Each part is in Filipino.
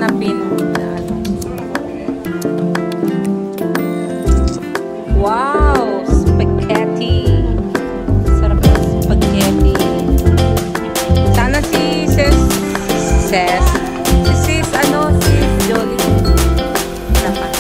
na pin. Wow! Spaghetti! Sarap na spaghetti. Sana si sis Jolie. Dapat.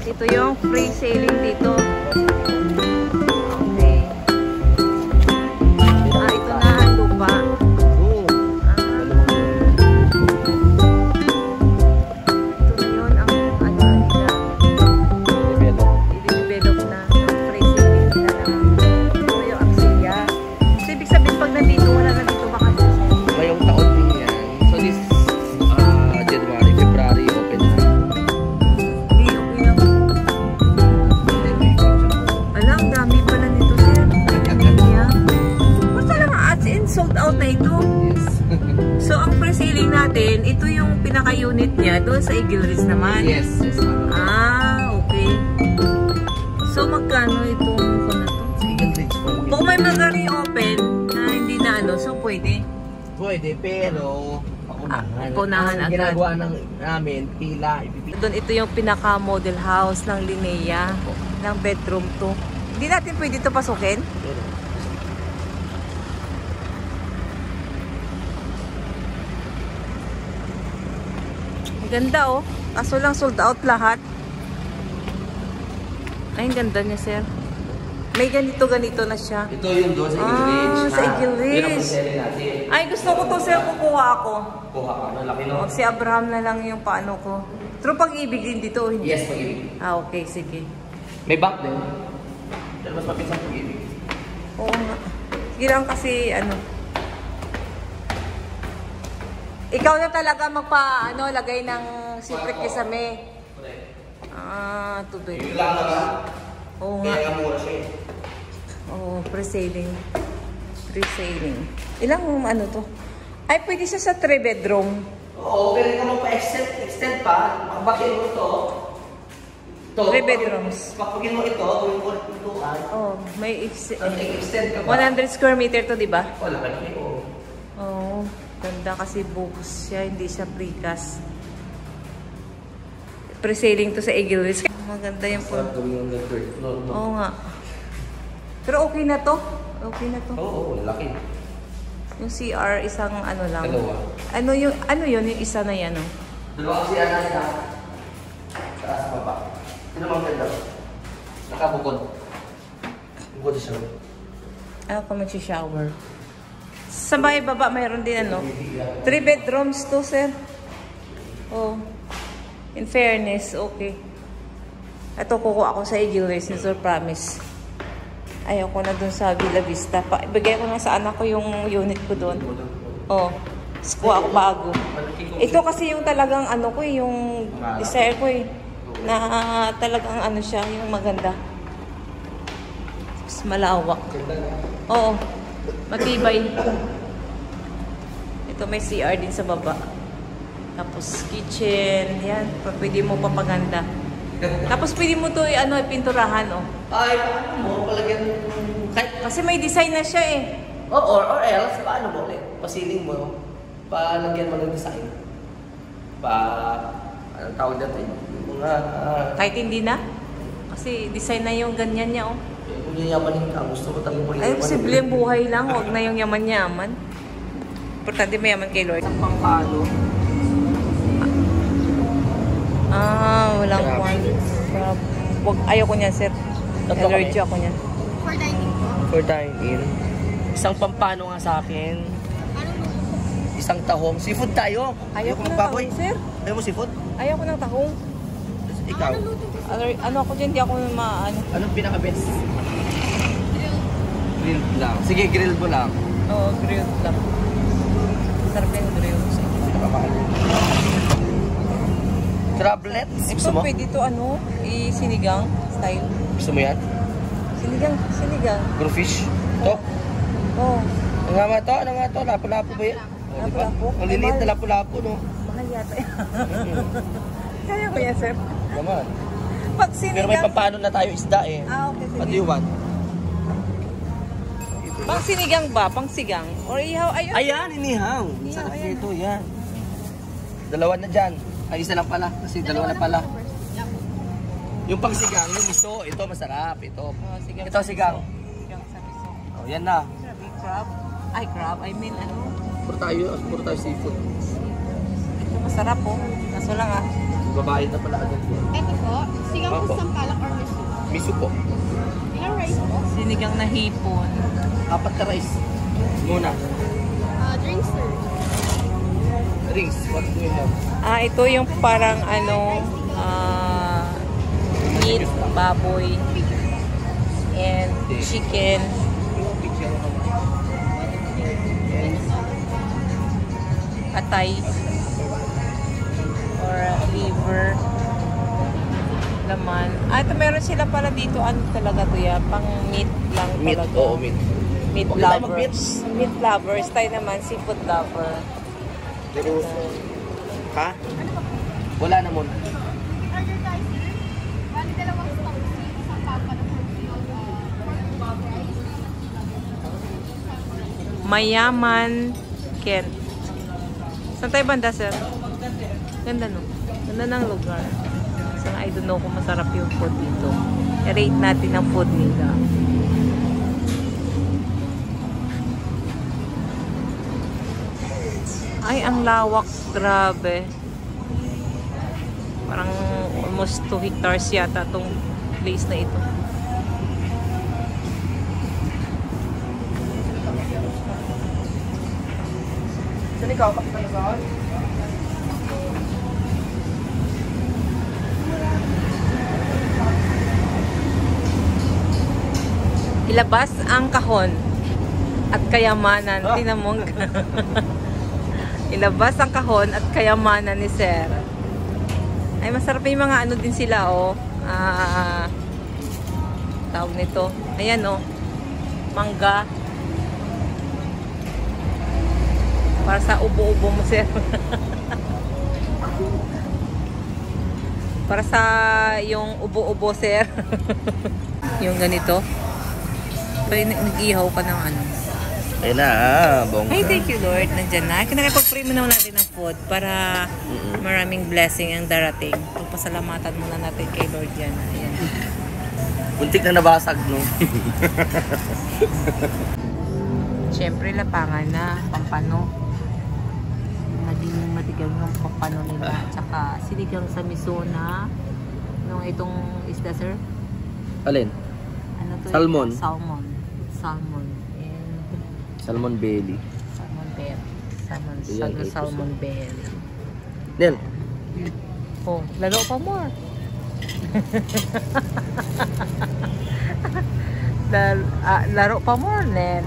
Ito yung free sailing dito. Okay. Ito na ang lupa. Ito yung pinaka-unit niya doon sa Eagle Ridge naman. Yes. Okay. So magkano itong ko na to? Sa Eagle Ridge po. Kung may magaling open na hindi na so pwede. Pwede, pero paunahan agad. Ginagawa namin, pila. Doon ito yung pinaka-model house ng Linea. Ng bedroom to. Hindi natin pwede ito pasukin? Ganda oh. Kaso lang sold out lahat. Ay, ganda niya, sir. May ganito na siya. Ito yung doon sa Eagle Ridge. Sa Eagle Ridge. Yun ang sale natin. Ay, gusto ko to, sir. Kukuha ako. Kuha ka. Malaki no? Si Abraham na lang yung paano ko. True Pag-ibig din dito. Hindi? Yes, Pag-ibig. Okay. Sige. May bank din. Dahil mas mapinsang Pag-ibig. Oo nga. Sige lang kasi, ikaw na talaga lagay ng secret kisame. Tubig. Yung lang naman. Oo nga. Kaya mura siya eh. Oo, pre-sailing. Pre-sailing. Ilang to? Ay, pwede siya sa 3 bedroom. Oo, pero ikaw mo pa-extend pa. Makabagin mo ito. 3 bedrooms. Pakpagin mo ito, gawin mo ito. Oh, may extend ka ba? 100 square meter to, di ba? Wala ka ito. Oo. Ganda kasi bukas siya, hindi siya precast. Pre-sailing to sa Eagle Ridge. Maganda yung po. Oo nga. Pero okay na to. Okay na to. Oo, laki. Yung CR isang lang. Dalawa. Ano yun yung isa na yan Dalawa kasi nila. Taas baba. Sino mang ganda? Nakabukod. Bukod siya. Ako mag-shower. Sa bahay baba, mayroon din 3 bedrooms to, sir. Oh. In fairness, okay. Ito, kukuha ako sa Eagle Ridge, Sir Promise. Ayaw ko na dun sa Villa Vista. Ibigay ko na sa anak ko yung unit ko dun. Oh. Kuha ako bago. Ito kasi yung talagang yung desire ko na talagang siya, yung maganda. Mas malawak. Oo. Matibay. Ito may CR din sa baba. Tapos kitchen, yan. Pwede mo papaganda. Tapos pwede mo to pinturahan Ay, paano mo? Palagyan kasi may design na siya eh. Or else, paano mo ulit? Pasiling mo, palagyan mo ng design. Anong tawag natin? Kahit hindi na. Kasi design na yung ganyan niya Kung yayamanin ka, gusto mo talagang Ay, posible yung buhay lang. Huwag na yung yaman-yaman. Importante mayaman kay Lord. Isang pangpalo. Walang one. Ayaw ko niyan, sir. Allergy ako niyan. For dining po? For dine-in. Isang pampano nga sa akin. Isang tahong. Seafood tayo. Ayaw ko ng tahong, sir. Ayaw mo seafood? Ayaw ko ng tahong. Ikaw? Ako dyan, di ako Anong pinaka-best? Grilled lang. Sige, grilled mo lang. Oo, grilled lang. Sarap yung grilled. Pinakamahal. Crablets? Gusto mo? Pwede ito sinigang style. Gusto mo yan? Sinigang. Grofish? Ito? Oo. Ano nga to? Lapu-lapu ba yan? Lapu-lapu? Ang liliit na lapu-lapu, no? Mahal yata yan. Kaya ko yan, sir. Naman. Pag sinigang... Pero may pampano na tayo isda eh. Okay, sige. What do you want? Pang sinigang ba? Pang sigang? Or ihaw? Ayan, inihaw. Sarap nito, yan. Dalawa na dyan. Ay, isa lang pala. Kasi dalawa na pala. Yung pang sigang, yung miso, ito masarap. Ito. Ito sigang. Sigang sa miso. Oh, yan na. Crab? Ay, crab. I mean, Puro tayo seafood. Ito masarap po. Kaso lang Magbabayad na pala agad yun. Ito po, sigang po Opo. sampalak or miso. Miso po. Ilang rice po? Sinigang na hipon. 4 na rice. Muna. Drinks, sir. Rings. What do we have? Ito yung parang meat, baboy, and chicken. Atay. Or liver. Laman. Ito meron sila pala dito. Ano talaga to ya? Pang meat lang Meat. talaga. Oo, meat. Meat Okay tayo lovers. Meat lovers. Tayo naman, seafood lover. Pero, ha? Wala na muna. Order tayo, sir. Bali, dalawang stock. Isang papa na pork rice. Mayaman Kent. Saan tayo banda, sir? Ganda, no? Ganda ng lugar. So, I don't know kung masarap yung food dito. I-rate natin ang food nila. Ay, ang lawak. Grabe. Parang almost 2 hectares yata itong place na ito. Saan ikaw? Pakita na saan? Ilabas ang kahon at kayamanan. Tingnan mo. Ilabas ang kahon at kayamanan ni Sir. Ay, masarap yung mga ano din sila, oh. Tawag nito. Ayan, oh. Mangga. Para sa ubo-ubo mo, Sir. Para sa yung ubo-ubo, Sir. Yung ganito. Pero nag-ihaw ka ng ano. Ayun na, bongga. Ay, thank you, Lord. Nandyan na. Kinakapag-pray mo naman natin ng food para maraming blessing ang darating. Pagpasalamatan muna natin kay Lord yan. Ayan. Muntik na nabasag, no? Siyempre, lapangan na. Pampano. Naging matigang yung pampano nila. Tsaka sinigang sa miso na. Nung itong isda, sir? Alin? Ano to? Salmon. Salmon. Salmon. And Salmon belly. salmon belly. Salmon, Ayan, salmon belly. Nel, Oh, laro pa more. Laro pa more, Nen.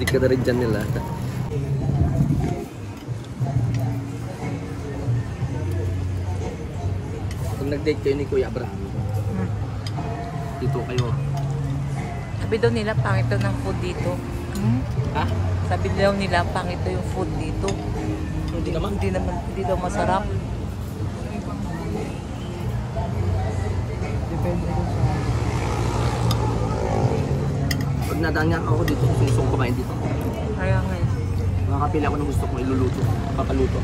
di ka na rin dyan nila. Kung nag-date kayo ni Kuya Abraham, dito kayo. Sabi daw nila, pangit daw ng food dito. Ha? Sabi daw nila, pangit daw yung food dito. Hindi naman. Hindi daw masarap. Pag nadaan nga ako dito, gusto kumain dito. Kaya nga. Makakapila ako ng gusto kong iluluto, papaluto.